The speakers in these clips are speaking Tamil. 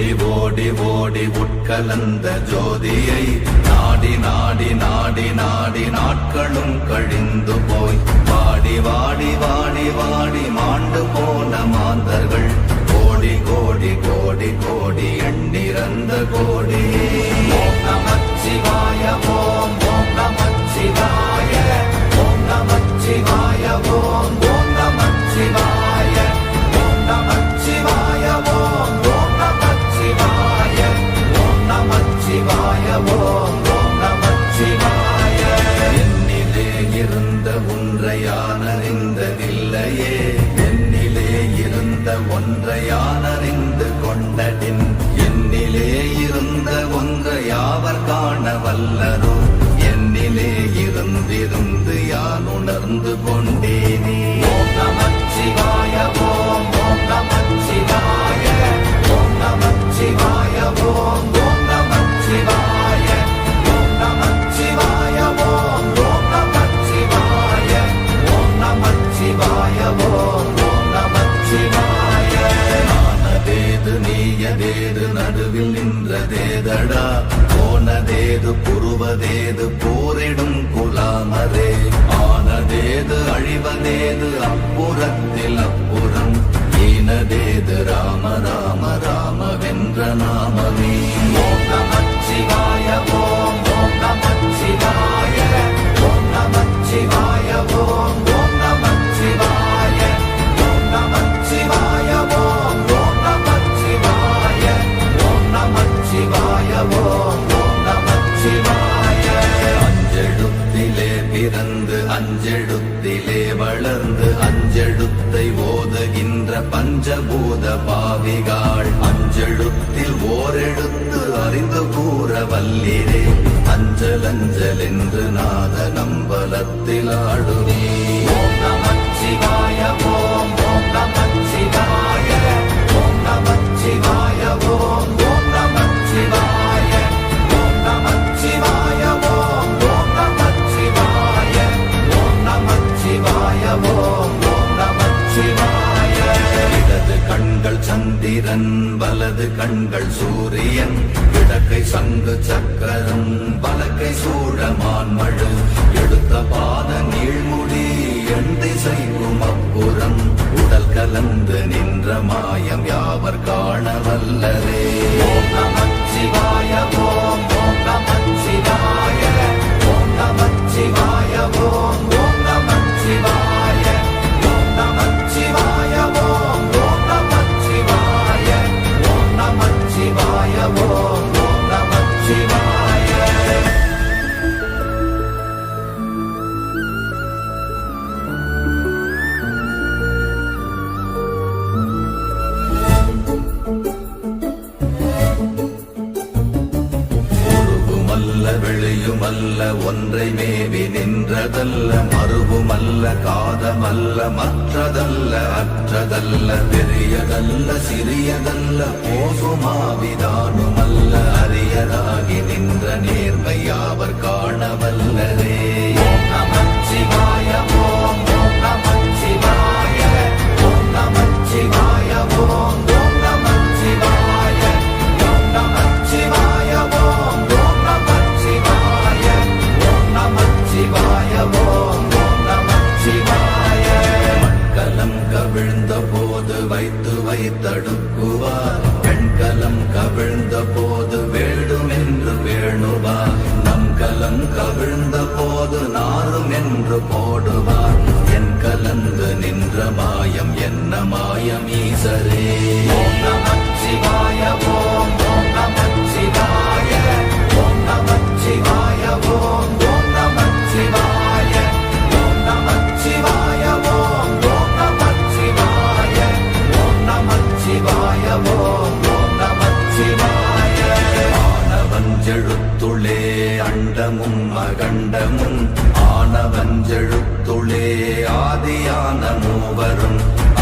ஓடி ஓடி உட்கலந்த ஜோதியை நாடி நாடி நாடி நாடி நாட்களும் கழிந்து போய் வாடி வாடி வாடி வாடி மாண்டு போன மாந்தர்கள் கோடி கோடி கோடி கோடி எண்ணிறந்த கோடி. ஓம் நமச்சிவாய ஓம் ஓம் நமச்சிவாய ஓம் நமச்சிவாய ஓம் ஓம் நமச்சிவாய ஓம் நமச்சிவாய ஓம் ஓம் நமச்சிவாய ஓம் நமச்சிவாய ஓம் ஓம் நமச்சிவாய. என்னிலே இருந்த ஒன்றை யான் அறிந்ததில்லையே, என்னிலே இருந்த ஒன்றை யான் அறிந்து கொண்டடின், என்னிலே இருந்த ஒன்றை யாவர் காண வல்லரோ, என்னிலே இருந்திருந்து யான் உணர்ந்து கொண்டேனே. ஓம் நமச்சிவாய ஓம் ஓம் நமச்சிவாய ஓம் நமச்சிவாய ஓம் ஓம் நமச்சிவாய ஓம் நமச்சிவாய ஓம் ஓம் நமச்சிவாய ஓம் நமச்சிவாய ஓம் ஓம் நமச்சிவாய. ஆனதேது நீயதேது நடுவில் நின்றதேதடா, போனதேது புருவதேது போரிடும் குலாமரே, ஆனதேது அழிவதேது அப்புறத்தில் அப்புறம், ஈனதேது ராம ராம ராம வென்ற நாமமே. ஓம் நமச்சிவாய ஓம் ஓம் நமச்சிவாய ஓம் நமச்சிவாய ஓம் ஓம் நமச்சிவாய ஓம் நமச்சிவாய ஓம் ஓம் நமச்சிவாய ஓம் நமச்சிவாய ஓம் ஓம் நமச்சிவாய. அஞ்செழுத்திலே பிறந்து அஞ்செழுத்திலே வளர்ந்து அஞ்செழுத்தை ஓதுகின்ற பஞ்சபூத பாவிகாள், அஞ்செழுத்தில் ஓரெழுத்து அறிந்து கூற வல்லிரே, அஞ்சல் அஞ்சல் என்று நாத நம்பலத்தில் ஆடுவே. ஓம் நமச்சிவாய ஓம் ஓம் நமச்சிவாய ஓம் நமச்சிவாய ஓம் ஓம் நமச்சிவாய ஓம் நமச்சிவாய ஓம் ஓம் நமச்சிவாய ஓம் நமச்சிவாய ஓம் ஓம் நமச்சிவாய. இடது கண்கள் சந்திரன் வலது கண்கள் சூரியன், இடக்கை சங்கு சக்கரம் வலக்கை சூழமான்மழு, எடுத்த பாத நீழ்முடி எண் திசைக்கும் அப்புறம், உடல் கலந்து நின்ற மாயம் யாவர் காண வல்லரே. ஓம் நமச்சிவாய ஓம் ஓம் நமச்சிவாய ஓம் நமச்சிவாய ஓம் ஓம் நமச்சிவாய ஓம் நமச்சிவாய ஓம் ஓம் நமச்சிவாய ஓம் நமச்சிவாய ஓம் ஓம் நமச்சிவாய. வெளியுமல்ல ஒன்றை மேவி நின்றதல்ல, மறுவுமல்ல காதமல்ல மற்றதல்ல அற்றதல்ல, பெரியதல்ல சிறியதல்ல போசுமாவிதானுமல்ல, அரியராகி நின்ற நேர்மை யாவர் காணவல்லரே. ஓம் நமச்சிவாய ஓம் ஓம் நமச்சிவாய ஓம் நமச்சிவாய ஓம் ஓம் நமச்சிவாய ஓம் நமச்சிவாய ஓம் ஓம் நமச்சிவாய ஓம் நமச்சிவாய ஓம் ஓம் நமச்சிவாய. மண்கலம் கவிழ்ந்த போது வைத்து வைத்தடுக்குவார், பெண்கலம் கவிழ்ந்த போது வேடும் என்று வேணுவார், நம் கலம் கவிழ்ந்த போது நாரும் என்று போடுவார், என் கலந்து நின்ற மாயம் என்ன மாயம் ஈசரே. ஓம் நமச்சிவாய ஓம் ஓம் நமச்சிவாய ஓம் நமச்சிவாய ஓம் ஓம் நமச்சிவாய ஓம் நமச்சிவாய ஓம் ஓம் நமச்சிவாய ஓம் நமச்சிவாய ஓம் ஓம் நமச்சிவாய. ஆனவஞ்செழுத்துளே அண்டமும் அகண்டமும், ஆனவஞ்செழுத்துளே ஆதியான மூவரும்,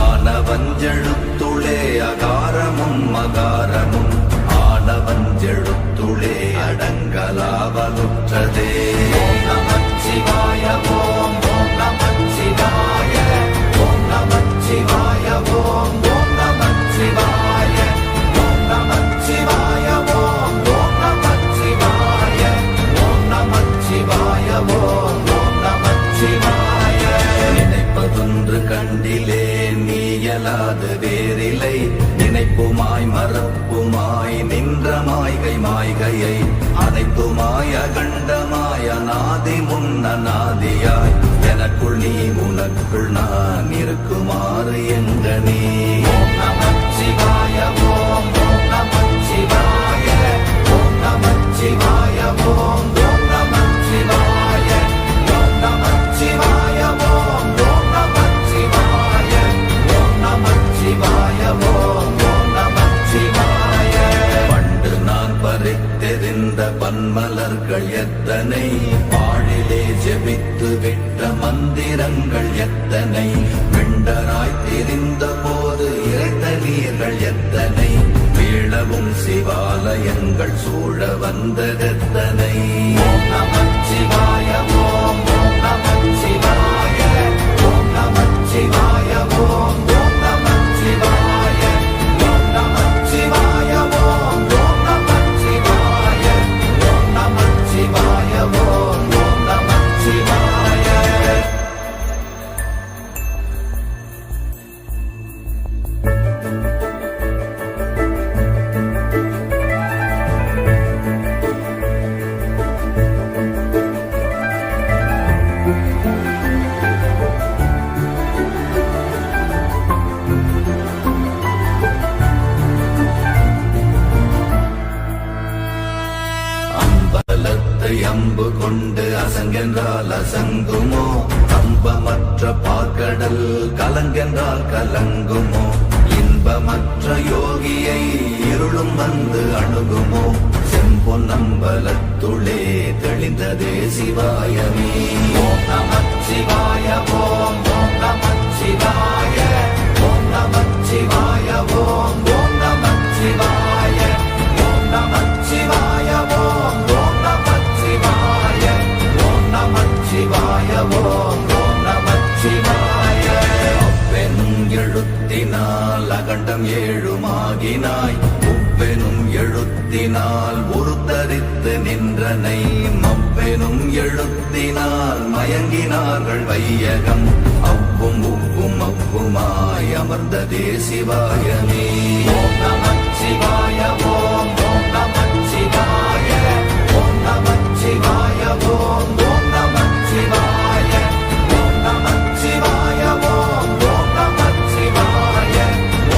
ஆனவஞ்செழுத்துளே அகாரமும் அகாரமும், ஆனவஞ்செழுத்துளே அடங்கலாவலுற்றதே. ஓம் நமச்சிவாய ஓம் ஓம் நமச்சிவாய ஓம் நமச்சிவாய ஓம் ஓம் நமச்சிவாய ஓம் நமச்சிவாய அல்லாது வேறில்லை. நினைப்புமாய் மறப்புமாய் நின்ற மாய்கை மாய்கையை அனைத்துமாய் அகண்டமாய் அநாதி முன்னநாதியாய் எனக்குள் நீ உனக்குள் நான் இருக்குமாறு எங்க நீ. ஓம் நமச்சிவாய ஓம் ஓம் நமச்சிவாய ஓம் நமச்சிவாய ஓம் ஓம் நமச்சிவாய ஓம் நமச்சிவாய ஓம் ஓம் நமச்சிவாய ஓம் நமச்சிவாய ஓம் ஓம் நமச்சிவாய. பண்டு நான் பறித்தெறிந்த பன்மலர்கள் எத்தனை, பாழிலே ஜெபித்து விட்ட மந்திரங்கள் எத்தனை, விண்டராய் தெரிந்த போது இறைத்த நீர்கள் எத்தனை, வீழவும் சிவாலயங்கள் சூழ வந்ததெத்தனை. ஓம் நமச்சிவாய ஓம் ஓம் நமச்சிவாய ஓம் நமச்சிவாய ஓம் ஓம் நமச்சிவாய ஓம் நமச்சிவாய ஓம் ஓம் நமச்சிவாய ஓம் நமச்சிவாய ஓம் ஓம் நமச்சிவாய. அம்பலத்தை அம்பு கொண்டு அசங்கென்றால் அசங்குமோ, கம்பமற்ற பார்க்கடல் கலங்கென்றால் கலங்குமோ, இன்பமற்ற யோகியை இருளும் வந்து அணுகுமோ, செம்பொன்னம்பலத்துளே தெளிந்ததே சிவாயமே. ஓம் நமச்சிவாய ஓம் ஓம் நமச்சிவாய ஓம் நமச்சிவாய ஓம் ஓம் நமச்சிவாய ஓம் நமச்சிவாய ஓம் ஓம் நமச்சிவாய ஓம் நமச்சிவாய ஓம் ஓம் நமச்சிவாய. அப்பெனும் எழுத்தினால் அகண்டம் ஏழுமாகினாய், உப்பெனும் எழுத்தினால் உருத்தரித்து நின்றனை, மப்பெனும் எழுத்தினால் மயங்கினார்கள் வையகம், அவ்வும் உப்பும் அப்புமாய் அமர்ந்ததே சிவாயமே. ஓம் நமச்சிவாய ஓம் ஓம் நமச்சிவாய ஓம் நமச்சிவாய ஓம் ஓம் நமச்சிவாய ஓம் நமச்சிவாய ஓம் ஓம் நமச்சிவாய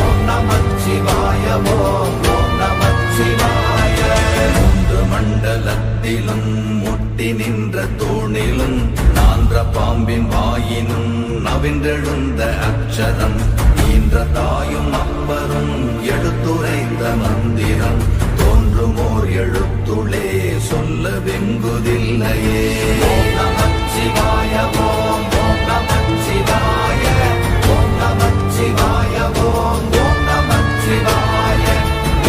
ஓம் நமச்சிவாய ஓம் ஓம் நமச்சிவாய. மூன்று மண்டலத்திலும் முட்டி நின்ற தூணிலும் நான்ற பாம்பின் வாயினும் நவின்றெழுந்த அக்ஷரம், ஈன்ற தாயும் அப்பரும் எடுத்துரைத்த மந்திரம், தோன்றுமோர் எழுத்துளே சொல்ல வெங்குதில்லையே. ஓம் நமச்சிவாய ஓம் ஓம் நமச்சிவாய ஓம் நமச்சிவாய ஓம் ஓம் நமச்சிவாய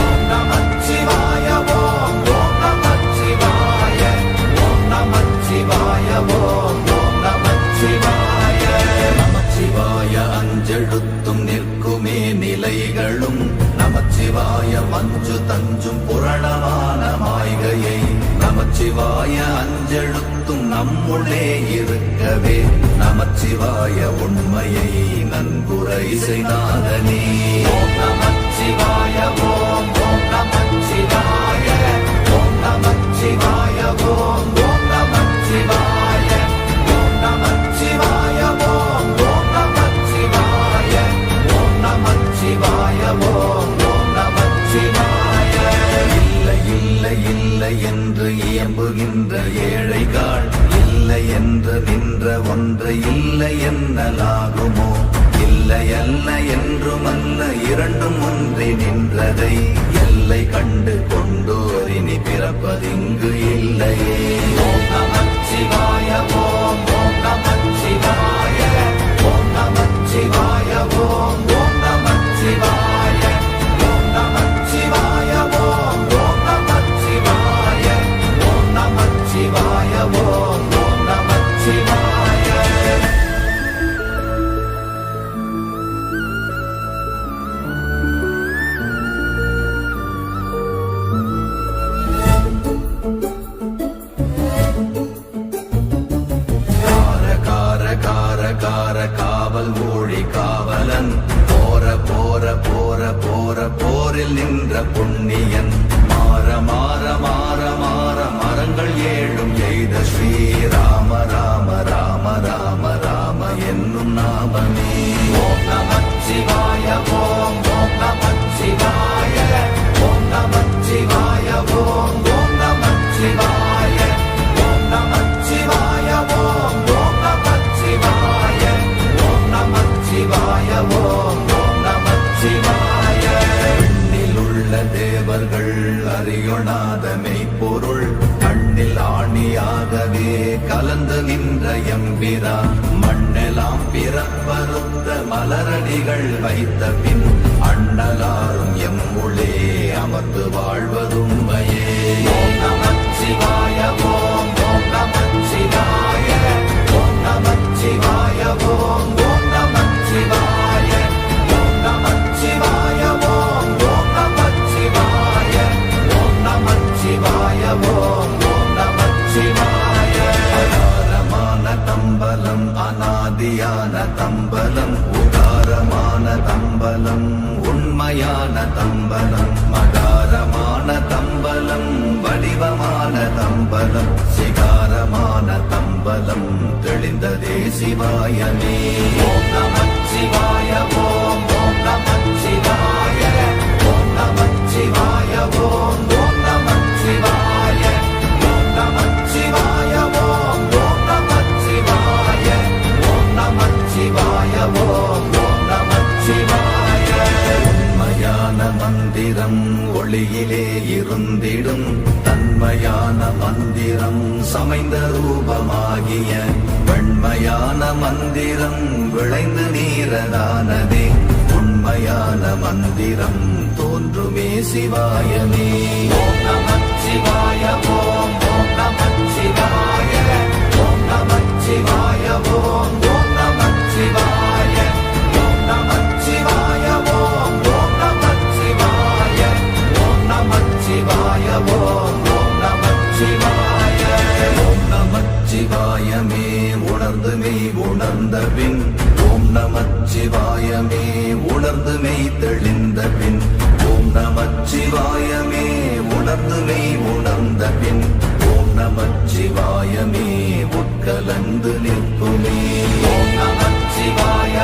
ஓம் நமச்சிவாய ஓம் ஓம் நமச்சிவாய ஓம் நமச்சிவாய ஓம் ஓம் நமச்சிவாய. நமச்சிவாய அஞ்செழுத்தும் நிற்குமே நிலைகளும், நமச்சிவாய மஞ்சு தஞ்சும் புரணமான மாய்கையை, நமச்சிவாய அஞ்செழுத்தும் நம்முள்ளே இருக்கவே, நமச்சிவாய உண்மையை நன்குரை செய்தாதனே. ஓம் நமச்சிவாய ஓம் ஓம் நமச்சிவாய ஓம் நமச்சிவாய ஓம் ஓம் நமச்சிவாய ஓம் நமச்சிவாய ஓம் ஓம் நமச்சிவாய ஓம் நமச்சிவாய ஓம் ஓம் நமச்சிவாய. இல்லை இல்லை இல்லை என்று இயம்புகின்ற ஏழைகள், இல்லை என்று நின்ற ஒன்று இல்லை என்னலாகுமோ, இல்லை அல்ல என்றுமல்ல இரண்டும் ஒன்றி நின்றதை, எல்லை கண்டு கொண்டோர் இனி பிறப்பதிங்கு இல்லையே. ஓம் நமச்சிவாய ஓம் ஓம் நமச்சிவாய ஓம் நமச்சிவாய ஓம் ஓம் நமச்சிவாய ஓம் நமச்சிவாய ஓம் ஓம் நமச்சிவாய ஓம் நமச்சிவாய ஓம் ஓம் நமச்சிவாய. காவல் ஊழி காவலன் போற கோர போரில் நின்ற புண்ணியன் மாற மாற மாற மாற மரங்கள் ஏழும் எய்த ஸ்ரீராம ராம ராம ராம ராம என்னும் நாமமே. ஓம் நமச்சிவாய ஓம் ஓம் நமச்சிவாய ஓம் நமச்சிவாய ஓம் ஓம் நமச்சிவாய ஓம் நமச்சிவாய ஓம் ஓம் நமச்சிவாய ஓம் நமச்சிவாய ஓம் ஓம் நமச்சிவாய. எண்ணிலுள்ள தேவர்கள் அறியொணாத மெய்ப்பொருள் கண்ணில் ஆணியாகவே கலந்து நின்ற எம்பிரா மண்ணெல்லாம் பிறப்பறுத்த மலரடிகள் வைத்த பின் அண்ணலாரும் எம்முளே அமர்ந்து வாழ்வதும்மையே. ஓம் நமச்சிவாய ஓம் ஓம் நமச்சிவாய ஓம் நமச்சிவாய ஓம் ஓம் நமச்சிவாய ஓம் நமச்சிவாய ஓம் ஓம் நமச்சிவாய ஓம் நமச்சிவாய ஓம் ஓம் நமச்சிவாய. அகாரமான தம்பலம் அநாதியான தம்பலம் உகாரமான தம்பலம் உண்மையான தம்பலம் மகாரமான தம்பலம் வடிவமான தம்பலம் சிகாரமான தம்பலம் தெளிந்ததே சிவாயமே. ஓம் நமச்சிவாய ஓம் ஓம் நமச்சிவாய ஓம் நமச்சிவாய ஓம் ஓம் நமச்சிவாய ஓம் நமச்சிவாய ஓம் ஓம் நமச்சிவாய ஓம் நமச்சிவாய ஓம் ஓம் நமச்சிவாய. உண்மையான மந்திரம் ஒளியிலே இருந்திடும் தன்மையான மந்திரம் சமைந்த ரூபமாகிய வெண்மையான மந்திரம் விளைந்து நீரதானதே உண்மையான மந்திரம் தோன்றுமே சிவாயமே. ஓம் நமச்சிவாய ஓம் ஓம் நமச்சிவாய ஓம் நமச்சிவாய ஓம் ஓம் நமச்சிவாய ஓம் நமச்சிவாய ஓம் ஓம் நமச்சிவாய ஓம் நமச்சிவாய ஓம் ஓம் நமச்சிவாய. ஓம் நமச்சிவாயமே உணர்ந்து மெய் உணர்ந்த பின் ஓம் நமச்சிவாயமே உணர்ந்து மெய் தெளிந்த பின் ஓம் நமச்சிவாயமே உணர்ந்து மெய் உணர்ந்த பின் ஓம் நமச்சிவாயமே உட்கலந்து நிற்குமே. ஓம் நமச்சிவாய